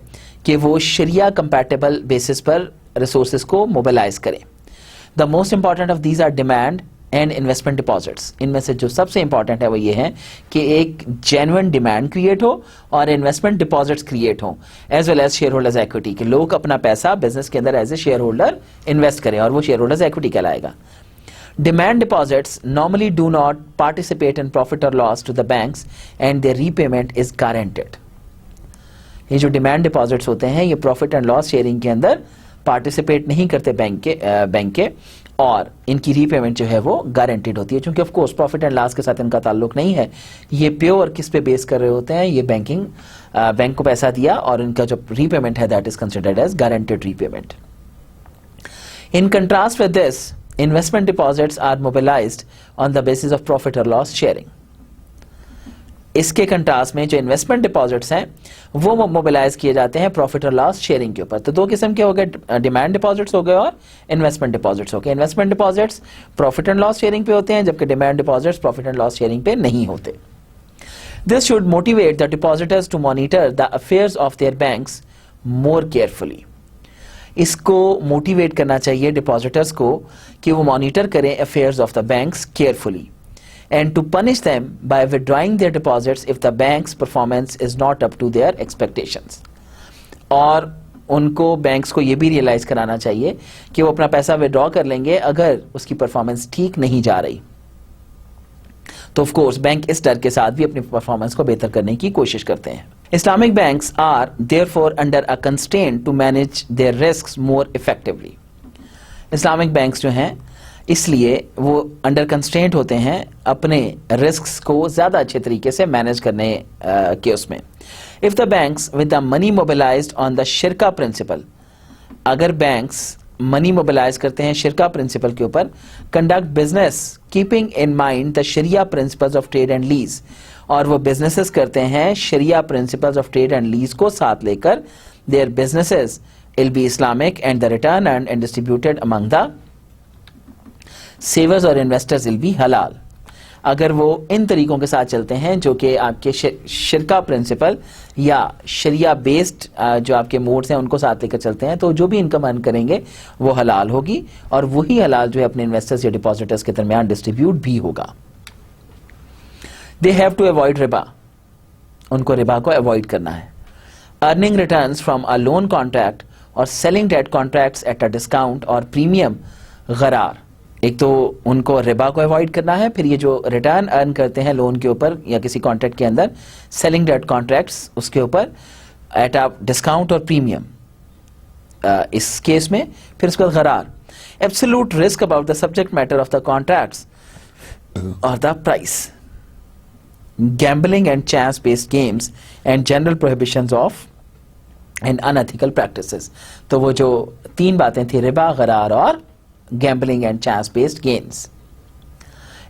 کہ وہ شریعہ کمپیٹیبل بیسس پر ریسورسز کو موبلائز کریں. The most important of these are demand and investment deposits. ان میں سے جو سب سے امپورٹنٹ ہے وہ یہ ہے کہ ایک جینوئن ڈیمانڈ کریٹ ہو اور انویسٹمنٹ ڈپازٹس کریٹ ہوں as well as shareholders equity, کہ لوگ اپنا پیسہ بزنس کے اندر as a shareholder invest کریں اور وہ شیئر ہولڈرز ایکوٹی کہلائے گا. Demand deposits normally do not participate in profit or loss to the banks and their repayment is guaranteed. یہ جو ڈیمانڈ ڈپازٹس ہوتے ہیں یہ پروفٹ اینڈ لاس شیئرنگ کے اندر پارٹیسپیٹ نہیں کرتے بینک کے اور ان کی ری پیمنٹ جو ہے وہ گارنٹیڈ ہوتی ہے, چونکہ of course profit and loss کے ساتھ ان کا تعلق نہیں ہے. یہ پیور کس پہ بیس کر رہے ہوتے ہیں؟ یہ بینک کو پیسہ دیا اور ان کا جو ری پیمنٹ ہے that is considered as guaranteed repayment. In contrast with this investment deposits are mobilized on the basis of profit or loss sharing. اس کے کنٹراسٹ میں جو انویسٹمنٹ ڈپازٹس ہیں وہ موبلائز کیے جاتے ہیں پروفٹ اور لاس شیئرنگ کے اوپر. تو دو قسم کے ہو گئے, ڈیمانڈ ڈپازٹس ہو گئے اور انویسٹمنٹ ڈپازٹس ہو گئے. Investment deposits profit and loss sharing پہ ہوتے ہیں جبکہ demand deposits profit and loss sharing پہ نہیں ہوتے. This should motivate the depositors to monitor the affairs of their banks more carefully. اس کو موٹیویٹ کرنا چاہیے ڈپازیٹرز کو کہ وہ مانیٹر کریں affairs of the banks carefully and to punish them by withdrawing their deposits if the bank's performance is not up to their expectations. اور ان کو banks کو یہ بھی ریئلائز کرانا چاہیے کہ وہ اپنا پیسہ withdraw کر لیں گے اگر اس کی پرفارمنس ٹھیک نہیں جا رہی. تو آف کورس بینک اس ڈر کے ساتھ بھی اپنی پرفارمنس کو بہتر کرنے کی کوشش کرتے ہیں. Islamic banks are therefore under a constraint to manage their risks more effectively. Islamic banks جو ہیں اس لیے وہ انڈر کنسٹرینٹ ہوتے ہیں اپنے رسکس کو زیادہ اچھے طریقے سے مینیج کرنے کے اس میں. If the banks with the money mobilized on the shirka principle, اگر بینکس منی موبلائز کرتے ہیں شرکا پرنسپل کے اوپر, conduct business keeping in mind the shariah principles of trade and lease, اور وہ بزنسز کرتے ہیں shariah principles of trade and lease کو ساتھ لے کر, their businesses will be Islamic and the return and distributed among the savers اور انویسٹرز ول بی حلال. اگر وہ ان طریقوں کے ساتھ چلتے ہیں جو کہ آپ کے شرکا پرنسپل یا شریعہ بیسڈ جو آپ کے موڈز ہیں ان کو ساتھ لے کر چلتے ہیں, تو جو بھی انکم ارن کریں گے وہ حلال ہوگی اور وہی حلال جو ہے اپنے انویسٹرز یا ڈپازیٹرز کے درمیان ڈسٹریبیوٹ بھی ہوگا. They have to avoid ربا, ان کو ربا کو اوائڈ کرنا ہے. Earning returns from a loan contract or selling debt contracts at a discount or premium غرار. ایک تو ان کو ربا کو اوائڈ کرنا ہے, پھر یہ جو ریٹرن ارن کرتے ہیں لون کے اوپر یا کسی کانٹریکٹ کے اندر, سیلنگ ڈیٹ کانٹریکٹس اس کے اوپر ایٹ اے ڈسکاؤنٹ اور پریمیم اس کیس میں, پھر اس کے بعد gharar. Absolute risk about the subject matter of the contracts اور the price. Gambling and chance based games and general prohibitions of and unethical practices. تو وہ جو تین باتیں تھیں ربا, غرار اور gambling and chance based gains.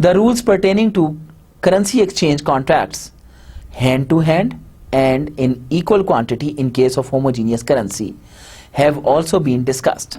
The rules pertaining to currency exchange contracts hand to hand and in equal quantity in case of homogeneous currency have also been discussed.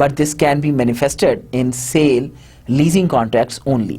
but this can be manifested in sale leasing contracts only.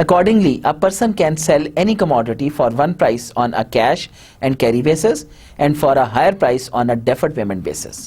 Accordingly, a person can sell any commodity for one price on a cash and carry basis and for a higher price on a deferred payment basis.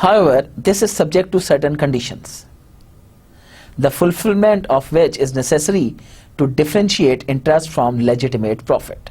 However, this is subject to certain conditions, the fulfillment of which is necessary to differentiate interest from legitimate profit.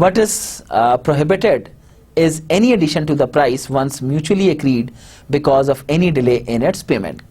What is prohibited is any addition to the price once mutually agreed because of any delay in its payment.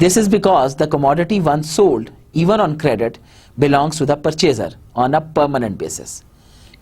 This is because the commodity once sold, even on credit, belongs to the purchaser on a permanent basis.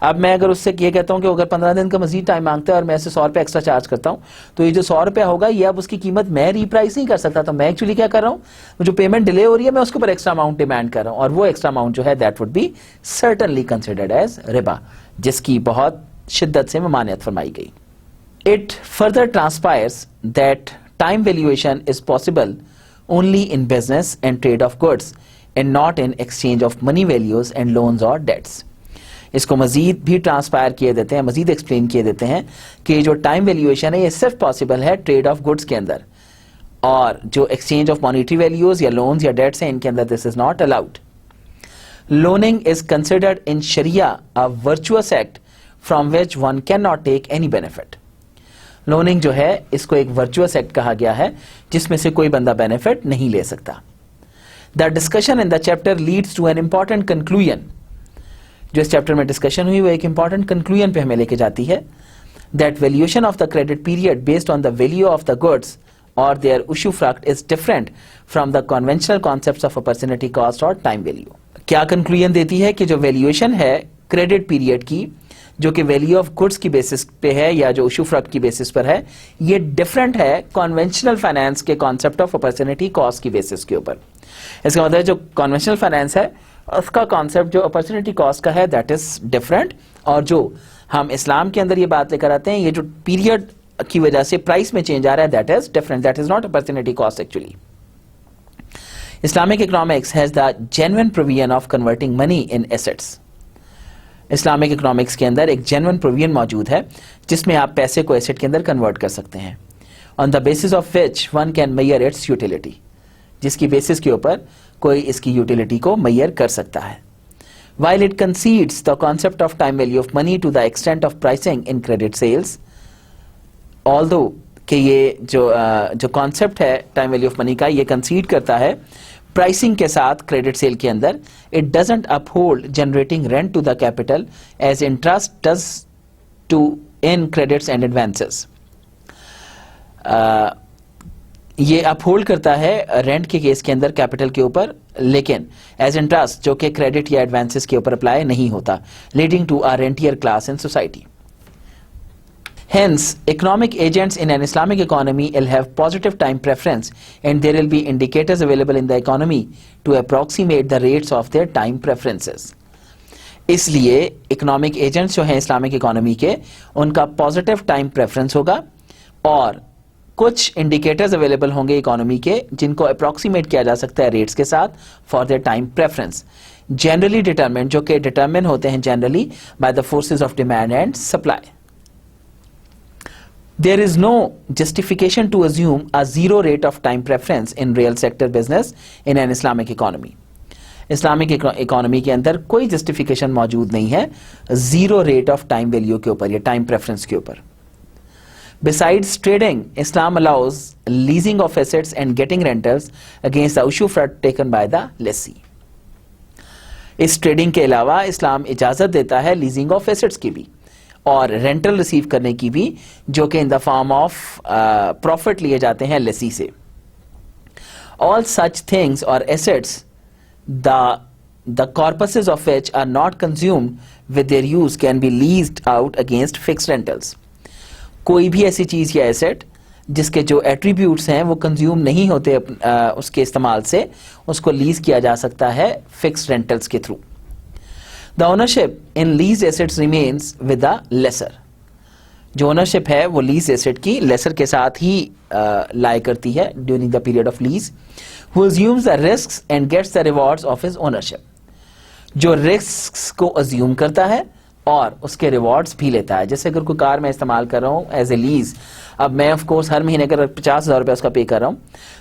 اب میں اگر اس سے یہ کہتا ہوں کہ اگر 15 دن کا مزید ٹائم مانگتا ہے اور میں اسے 100 روپے ایکسٹرا چارج کرتا ہوں تو یہ جو 100 روپے ہوگا یہ اب اس کی قیمت میں ری پرائز نہیں کر سکتا. تو میں ایکچولی کیا کر رہا ہوں, جو پیمنٹ ڈیلے ہو رہی ہے میں اس کے اوپر ایکسٹرا اماؤنٹ ڈیمانڈ کر رہا ہوں, اور وہ ایکسٹرا اماؤنٹ جو ہے that would be certainly considered as ربا, جس کی بہت شدت سے ممانعت فرمائی گئی. It further transpires that time valuation is possible only in business and trade of goods and not in exchange of money values and loans or debts. اس کو مزید بھی ٹرانسپائر کیے دیتے ہیں, مزید ایکسپلین کیے دیتے ہیں کہ جو ٹائم ویلیویشن ہے یہ صرف پاسبل ہے ٹریڈ آف گڈس کے اندر, اور جو ایکسچینج آف مانیٹری ویلیوز یا لونز یا ڈیٹس ہیں ان کے اندر this is not allowed. Loaning is considered in Sharia a virtuous act from which one cannot take any benefit. Loaning جو ہے اس کو ایک ورچوئس ایکٹ کہا گیا ہے جس میں سے کوئی بندہ بینیفٹ نہیں لے سکتا. The discussion in the chapter leads to an important conclusion. جو اس چیپٹر میں ڈسکشن ہوئی وہ ایک امپورٹنٹ کنکلوژن پہ ہمیں لے کے جاتی ہے. That valuation of the credit period based on the value of the goods اور their issue fact is different from the conventional concepts of opportunity cost اور ٹائم ویلیو. کیا کنکلوژن دیتی ہے کہ جو ویلیوشن ہے کریڈٹ پیریڈ کی جو کہ ویلیو آف گڈس کی بیسس پہ ہے یا جو ایشو فیکٹ کی بیسس پر ہے, یہ ڈفرنٹ ہے کنونشنل فائنانس کے کانسیپٹ آف اپرچونٹی کاسٹ کی بیسس کے اوپر. اس کا مطلب جو کنونشنل فائنانس ہے اس کا کانسیپٹ جو اپرچونٹی کاسٹ کا ہے دیٹ از ڈفرنٹ, اور جو ہم اسلام کے اندر یہ بات لے کر آتے ہیں یہ جو پیریڈ کی وجہ سے پرائس میں چینج آ رہا ہے that is different, that is not opportunity cost actually. Islamic economics has the genuine provision of converting money in assets. Islamic economics کے اندر ایک جینوئن پروویژن موجود ہے جس میں آپ پیسے کو ایسٹ کے اندر کنورٹ کر سکتے ہیں, on the basis of which one can measure its utility, جس کی بیسس کے اوپر کوئی اس کی یوٹیلیٹی کو میئر کر سکتا ہے. While it considers the concept of time value of money to the extent of pricing in credit sales, although کہ یہ جو کانسیپٹ ہے ٹائم ویلیو آف منی کا یہ کنسیڈ کرتا ہے پرائسنگ کے ساتھ کریڈٹ سیل کے اندر, it doesn't uphold generating rent to the capital as interest does to in credits and advances. یہ اپہولڈ کرتا ہے رینٹ کے کیس کے اندر کیپٹل کے اوپر, لیکن ایز انٹرسٹ جو کہ کریڈٹ یا ایڈوانسز کے اوپر اپلائی نہیں ہوتا, leading to a rentier class in society. Hence, economic agents in an Islamic economy will have positive time preference and there will be indicators available in the economy to approximate the rates of their time preferences. اس لیے economic agents جو ہیں Islamic economy کے ان کا positive time preference ہوگا اور کچھ indicators available ہوں گے economy کے جن کو approximate کیا جا سکتا ہے rates کے ساتھ for their time preference. Generally determined جو کہ determine ہوتے ہیں generally by the forces of demand and supply. There is no justification to assume a zero rate of time preference in real sector business in an Islamic economy. Islamic economy کے اندر کوئی justification موجود نہیں ہے zero rate of time value کے اوپر یا time preference کے اوپر. Besides trading, Islam allows leasing of assets and getting rentals against the usufruct taken by the lessee. اس ٹریڈنگ کے علاوہ اسلام اجازت دیتا ہے لیزنگ آف ایسٹس کی بھی اور رینٹل ریسیو کرنے کی بھی جو کہ ان دا فارم آف پروفٹ لیے جاتے ہیں لیسی سے. All such things or assets the corpuses of which are not consumed with their use can be leased out against fixed rentals. کوئی بھی ایسی چیز یا ایسٹ جس کے جو ایٹریبیوٹس ہیں وہ کنزیوم نہیں ہوتے اس کے استعمال سے, اس کو لیز کیا جا سکتا ہے فکس رینٹلز کے through. The ownership in leased assets remains with the lessor. جو اونرشپ ہے وہ لیز ایسٹ کی لیسر کے ساتھ ہی لائے کرتی ہے during the period of lease, who assumes the risks and gets the rewards of his ownership. جو رسکس کو ازیوم کرتا ہے اور اس کے ریوارڈز بھی لیتا ہے. جیسے اگر کوئی کار میں استعمال کر رہا ہوں ایز اے لیز, اب میں آف کورس ہر مہینے اگر 50,000 روپے اس کا پے کر رہا ہوں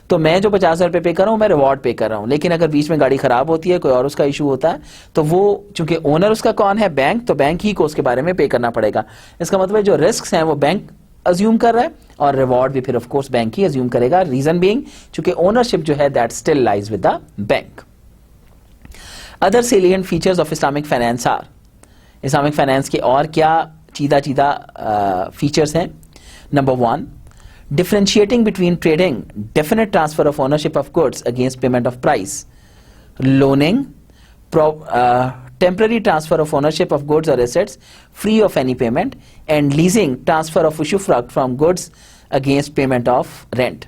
تو میں جو 50,000 روپے پے کر رہا ہوں میں ریوارڈ پے کر رہا ہوں, لیکن اگر بیچ میں گاڑی خراب ہوتی ہے کوئی اور اس کا ایشو ہوتا ہے تو وہ چونکہ اونر اس کا کون ہے بینک, تو بینک ہی کو اس کے بارے میں پے کرنا پڑے گا. اس کا مطلب ہے جو رسکس ہیں وہ بینک ازیوم کر رہا ہے اور ریوارڈ بھی پھر آف کورس بینک ہی ازیوم کرے گا. ریزن بینگ چونکہ اونرشپ جو ہے that still lies with the bank. Other salient features of Islamic finance are, Islamic finance کے اور کیا چیدہ فیچرز ہیں. Number 1, differentiating between trading, definite transfer of ownership of goods against payment of price, loaning, temporary transfer of ownership of goods or assets free of any payment, and leasing transfer of usufruct from goods against payment of rent.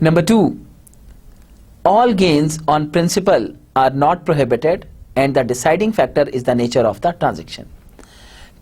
Number 2, all gains on principal are not prohibited and the deciding factor is the nature of the transaction.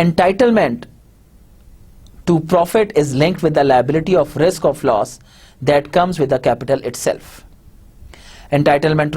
entitlement to profit is linked with the liability of risk of loss that comes with the capital itself. Entitlement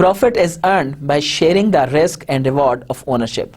Profit is earned by sharing the risk and reward of ownership.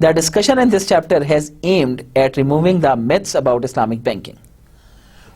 The discussion in this chapter has aimed at removing the myths about Islamic banking.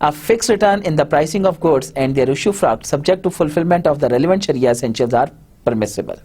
a fixed return in the pricing of goods and their usufruct subject to fulfillment of the relevant sharia essentials are permissible.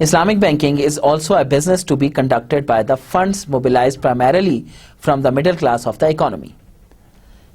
Islamic banking is also a business to be conducted by the funds mobilized primarily from the middle class of the economy.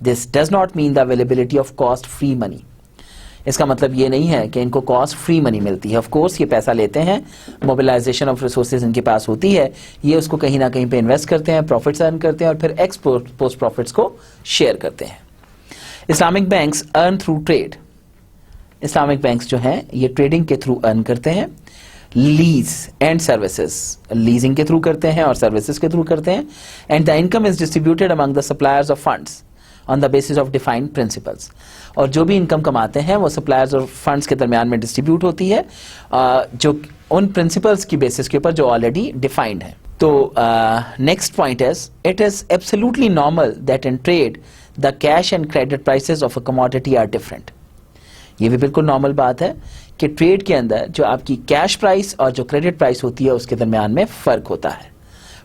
This does not mean the availability of cost free money. اس کا مطلب یہ نہیں ہے کہ ان کو cost free منی ملتی ہے. Of course یہ پیسہ لیتے ہیں, موبلائزیشن آف ریسورسز ان کے پاس ہوتی ہے, یہ اس کو کہیں نہ کہیں پہ انویسٹ کرتے ہیں, پروفٹس ارن کرتے ہیں اور پھر ایکس پوسٹ پروفٹس کو شیئر کرتے ہیں. اسلامک بینکس ارن تھرو ٹریڈ. اسلامک بینکس جو ہیں یہ ٹریڈنگ کے تھرو ارن کرتے ہیں. لیز اینڈ سروسز, لیزنگ کے تھرو کرتے ہیں اور سروسز کے تھرو کرتے ہیں. And the income is distributed among the suppliers of funds on the basis of defined principles. اور جو بھی انکم کماتے ہیں وہ سپلائرز اور فنڈس کے درمیان میں ڈسٹریبیوٹ ہوتی ہے جو ان پرنسپلس کی بیسس کے اوپر جو آلریڈی ڈیفائنڈ ہیں. تو next point is it is absolutely normal that in trade the cash and credit prices of a commodity are different. یہ بھی بالکل نارمل بات ہے کہ ٹریڈ کے اندر جو آپ کی کیش پرائس اور جو کریڈٹ پرائس ہوتی ہے اس کے درمیان میں فرق ہوتا ہے.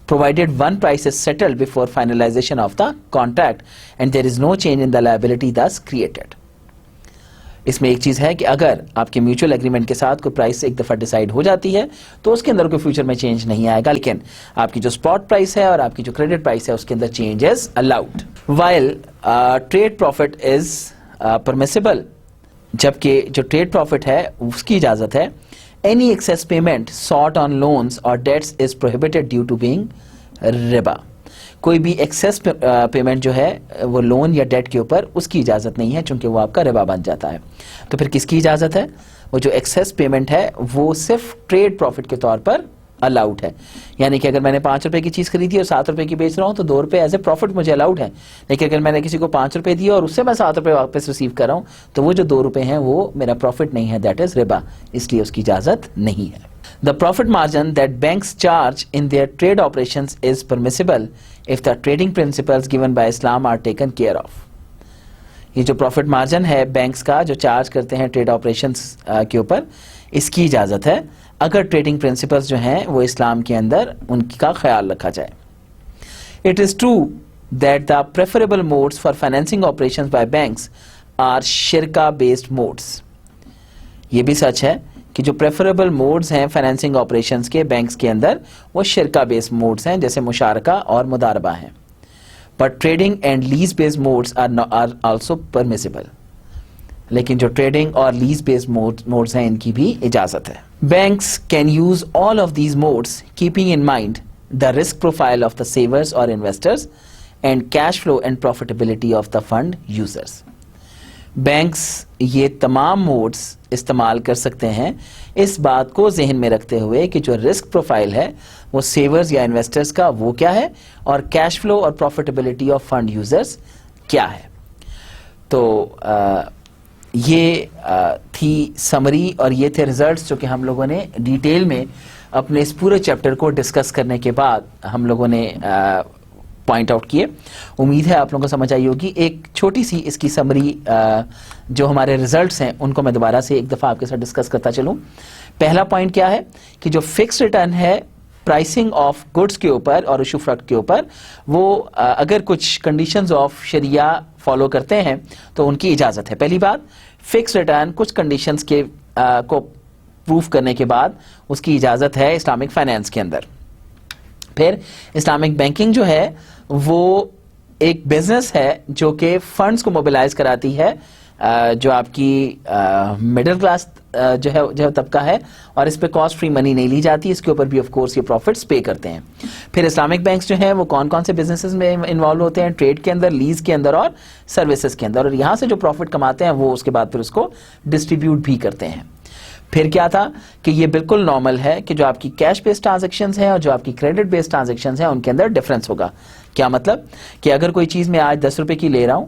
provided one price is settled before finalization of the contract and there is no change in the liability thus created. اس میں ایک چیز ہے کہ اگر آپ کے میوچل اگریمنٹ کے ساتھ کوئی پرائس ایک دفعہ ڈیسائیڈ ہو جاتی ہے تو اس کے اندر کوئی فیوچر میں چینج نہیں آئے گا, لیکن آپ کی جو اسپاٹ پرائس ہے اور آپ کی جو کریڈٹ پرائس ہے اس کے اندر change is allowed. While trade profit is permissible, جبکہ جو ٹریڈ پروفٹ ہے اس کی اجازت ہے. Any excess payment sought on loans or debts is prohibited due to being riba. کوئی بھی ایکسیس پیمنٹ جو ہے وہ لون یا ڈیٹ کے اوپر اس کی اجازت نہیں ہے چونکہ وہ آپ کا ربا بن جاتا ہے. تو پھر کس کی اجازت ہے؟ وہ جو ایکسیس پیمنٹ ہے وہ صرف ٹریڈ پروفٹ کے طور پر الاؤڈ ہے. یعنی کہ اگر میں نے 5 روپے کی چیز خریدی اور 7 روپے کی بیچ رہا ہوں تو 2 روپے ایز اے پروفٹ مجھے الاؤڈ ہے. لیکن اگر میں نے کسی کو 5 روپے دیے اور اس سے میں 7 روپے واپس ریسیو کر رہا ہوں تو وہ جو 2 روپے ہیں وہ میرا پروفٹ نہیں ہے, دیٹ از ربا, اس لیے اس کی اجازت نہیں ہے. The profit margin that banks charge in their trade operations is permissible if the trading principles given by Islam are taken care of. یہ جو پروفٹ مارجن ہے بینکس کا جو چارج کرتے ہیں ٹریڈ آپریشنز کے اوپر, اس کی اجازت ہے اگر ٹریڈنگ پرنسپلز جو ہیں وہ اسلام کے اندر ان کا خیال رکھا جائے. It is true that the preferable modes for financing operations by banks are shirka based modes. یہ بھی سچ ہے کہ جو پریفریبل موڈز ہیں فائنینسنگ آپریشنز کے بینکس کے اندر وہ شرکا بیس موڈز ہیں جیسے مشارکہ اور مداربہ ہیں. But trading and lease based modes are also permissible. لیکن جو ٹریڈنگ اور لیز بیس موڈز ہیں ان کی بھی اجازت ہے. Banks can use all of these modes keeping in mind the risk profile of the savers اور investors and cash flow and profitability of the fund users. Banks یہ تمام modes استعمال کر سکتے ہیں اس بات کو ذہن میں رکھتے ہوئے کہ جو رسک پروفائل ہے وہ سیورز یا انویسٹرز کا وہ کیا ہے اور کیش فلو اور پروفیٹیبلٹی آف فنڈ یوزرز کیا ہے. تو یہ تھی سمری اور یہ تھے ریزلٹس جو کہ ہم لوگوں نے ڈیٹیل میں اپنے اس پورے چیپٹر کو ڈسکس کرنے کے بعد ہم لوگوں نے پوائنٹ آؤٹ کیے. امید ہے آپ لوگوں کو سمجھ آئی ہوگی. ایک چھوٹی سی اس کی سمری جو ہمارے ریزلٹس ہیں ان کو میں دوبارہ سے ایک دفعہ آپ کے ساتھ ڈسکس کرتا چلوں. پہلا پوائنٹ کیا ہے کہ جو فکس ریٹرن ہے پرائسنگ آف گڈس کے اوپر اور ایشو فروٹ کے اوپر وہ اگر کچھ کنڈیشنز آف شریعہ فالو کرتے ہیں تو ان کی اجازت ہے. پہلی بات, فکس ریٹرن کچھ کنڈیشنز کے کو پروف کرنے کے بعد اس کی اجازت ہے اسلامک فائنینس کے اندر. پھر اسلامک بینکنگ جو ہے وہ ایک بزنس ہے جو کہ فنڈز کو موبلائز کراتی ہے جو آپ کی مڈل کلاس جو طبقہ ہے اور اس پہ کاسٹ فری منی نہیں لی جاتی, اس کے اوپر بھی آف کورس یہ پروفٹس پے کرتے ہیں. پھر اسلامک بینکس جو ہیں وہ کون کون سے بزنسز میں انوالو ہوتے ہیں؟ ٹریڈ کے اندر, لیز کے اندر اور سروسز کے اندر, اور یہاں سے جو پروفٹ کماتے ہیں وہ اس کے بعد پھر اس کو ڈسٹریبیوٹ بھی کرتے ہیں. پھر کیا تھا کہ یہ بالکل نارمل ہے کہ جو آپ کی کیش بیس ٹرانزیکشنز ہیں اور جو آپ کی کریڈٹ بیس ٹرانزیکشنز ہیں ان کے اندر ڈفرینس ہوگا. کیا مطلب کہ اگر کوئی چیز میں آج 10 روپے کی لے رہا ہوں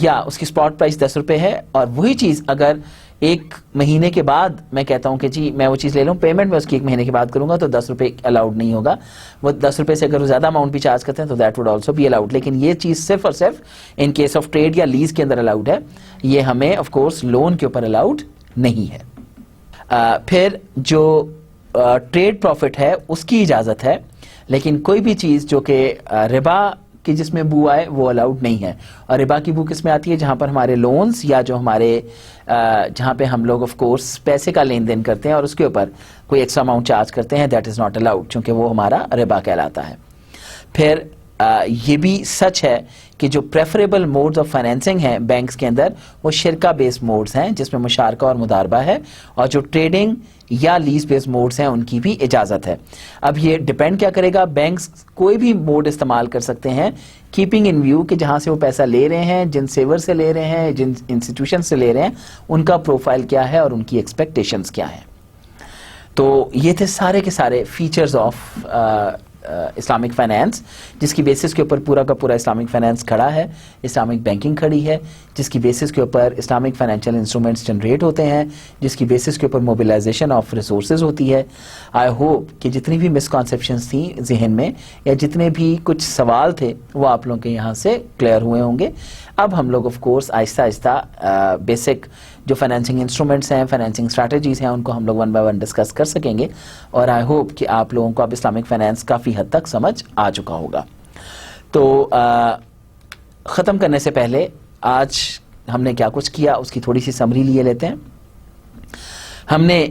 یا اس کی اسپاٹ پرائس 10 روپے ہے اور وہی چیز اگر 1 مہینے کے بعد میں کہتا ہوں کہ جی میں وہ چیز لے لوں, پیمنٹ میں اس کی 1 مہینے کے بعد کروں گا تو 10 روپے الاؤڈ نہیں ہوگا. وہ 10 روپے سے اگر وہ زیادہ اماؤنٹ بھی چارج کرتے ہیں تو that would also be allowed. لیکن یہ چیز صرف اور صرف ان کیس آف ٹریڈ یا لیز کے اندر الاؤڈ ہے, یہ ہمیں آف کورس لون کے اوپر الاؤڈ نہیں ہے. پھر جو ٹریڈ پروفٹ ہے اس کی اجازت ہے, لیکن کوئی بھی چیز جو کہ ربا کی جس میں بو آئے وہ الاؤڈ نہیں ہے. اور ربا کی بو کس میں آتی ہے؟ جہاں پر ہمارے لونز یا جو ہمارے جہاں پہ ہم لوگ آف کورس پیسے کا لین دین کرتے ہیں اور اس کے اوپر کوئی ایکسٹرا اماؤنٹ چارج کرتے ہیں, دیٹ از ناٹ الاؤڈ چونکہ وہ ہمارا ربا کہلاتا ہے. پھر یہ بھی سچ ہے کہ جو پریفریبل موڈز آف فائنینسنگ ہیں بینکس کے اندر وہ شرکہ بیس موڈز ہیں جس میں مشارکہ اور مداربہ ہے, اور جو ٹریڈنگ یا لیز بیس موڈز ہیں ان کی بھی اجازت ہے. اب یہ ڈیپینڈ کیا کرے گا, بینکس کوئی بھی موڈ استعمال کر سکتے ہیں کیپنگ ان ویو کہ جہاں سے وہ پیسہ لے رہے ہیں, جن سیور سے لے رہے ہیں, جن انسٹیٹیوشن سے لے رہے ہیں, ان کا پروفائل کیا ہے اور ان کی ایکسپیکٹیشنز کیا ہیں. تو یہ تھے سارے کے سارے فیچرز آف اسلامک فائنینس, جس کی بیسس کے اوپر پورا کا پورا اسلامک فائنینس کھڑا ہے, اسلامک بینکنگ کھڑی ہے, جس کی بیسس کے اوپر اسلامک فائنینشیل انسٹرومنٹس جنریٹ ہوتے ہیں, جس کی بیسس کے اوپر موبلائزیشن آف ریسورسز ہوتی ہے. آئی ہوپ کہ جتنی بھی مسکانسیپشنس تھیں ذہن میں یا جتنے بھی کچھ سوال تھے وہ آپ لوگوں کے یہاں سے کلیئر ہوئے ہوں گے. اب ہم لوگ آف کورس آہستہ آہستہ بیسک جو فائنینسنگ انسٹرومنٹس ہیں, فائنینسنگ اسٹریٹجیز ہیں, ان کو ہم لوگ ون بائی ون ڈسکس کر سکیں گے, اور آئی ہوپ کہ آپ لوگوں کو اب اسلامک فائنینس کافی حد تک سمجھ آ چکا ہوگا. تو ختم کرنے سے پہلے آج ہم نے کیا کچھ کیا اس کی تھوڑی سی سمری لیے لیتے ہیں. ہم نے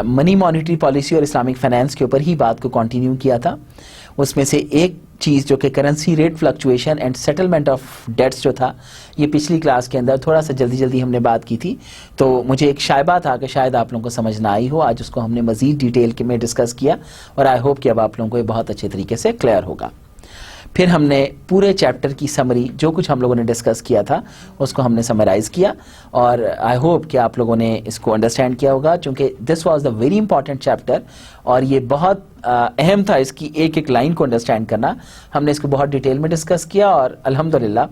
منی مانیٹری پالیسی اور اسلامک فائنینس کے اوپر ہی بات کو کنٹینیو کیا تھا. اس میں سے ایک چیز جو کہ currency rate fluctuation and settlement of dates جو تھا, یہ پچھلی کلاس کے اندر تھوڑا سا جلدی ہم نے بات کی تھی, تو مجھے ایک شائبہ تھا کہ شاید آپ لوگوں کو سمجھ نہ آئی ہو. آج اس کو ہم نے مزید ڈیٹیل میں ڈسکس کیا, اور آئی ہوپ کہ اب آپ لوگوں کو یہ بہت اچھے طریقے سے کلیئر ہوگا. پھر ہم نے پورے چیپٹر کی سمری جو کچھ ہم لوگوں نے ڈسکس کیا تھا اس کو ہم نے سمرائز کیا, اور آئی ہوپ کہ آپ لوگوں نے اس کو انڈرسٹینڈ کیا ہوگا, چونکہ this was the very important chapter, اور یہ بہت اہم تھا اس کی ایک ایک لائن کو انڈرسٹینڈ کرنا. ہم نے اس کو بہت ڈیٹیل میں ڈسکس کیا, اور الحمدللہ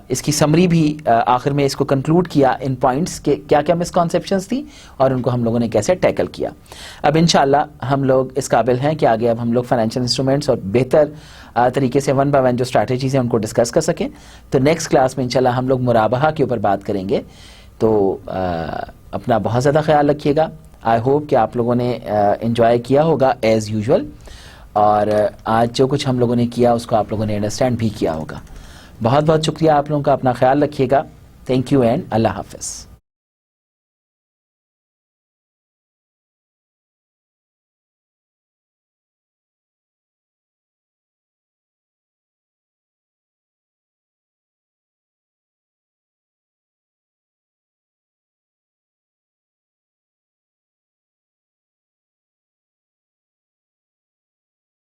اس کی سمری بھی آخر میں اس کو کنکلوڈ کیا ان پوائنٹس کہ کیا کیا مسکانسیپشنز تھیں اور ان کو ہم لوگوں نے کیسے ٹیکل کیا. اب انشاءاللہ ہم لوگ اس قابل ہیں کہ آگے اب ہم لوگ فائنینشیل انسٹرومنٹس اور بہتر طریقے سے ون بائی ون جو اسٹریٹجیز ہیں ان کو ڈسکس کر سکیں. تو نیکسٹ کلاس میں انشاءاللہ ہم لوگ مرابحہ کے اوپر بات کریں گے. تو اپنا بہت زیادہ خیال رکھیے گا. آئی ہوپ کہ آپ لوگوں نے انجوائے کیا ہوگا ایز یوزول, اور آج جو کچھ ہم لوگوں نے کیا اس کو آپ لوگوں نے انڈرسٹینڈ بھی کیا ہوگا. بہت بہت شکریہ آپ لوگوں کا, اپنا خیال رکھیے گا. تھینک یو اینڈ اللہ حافظ.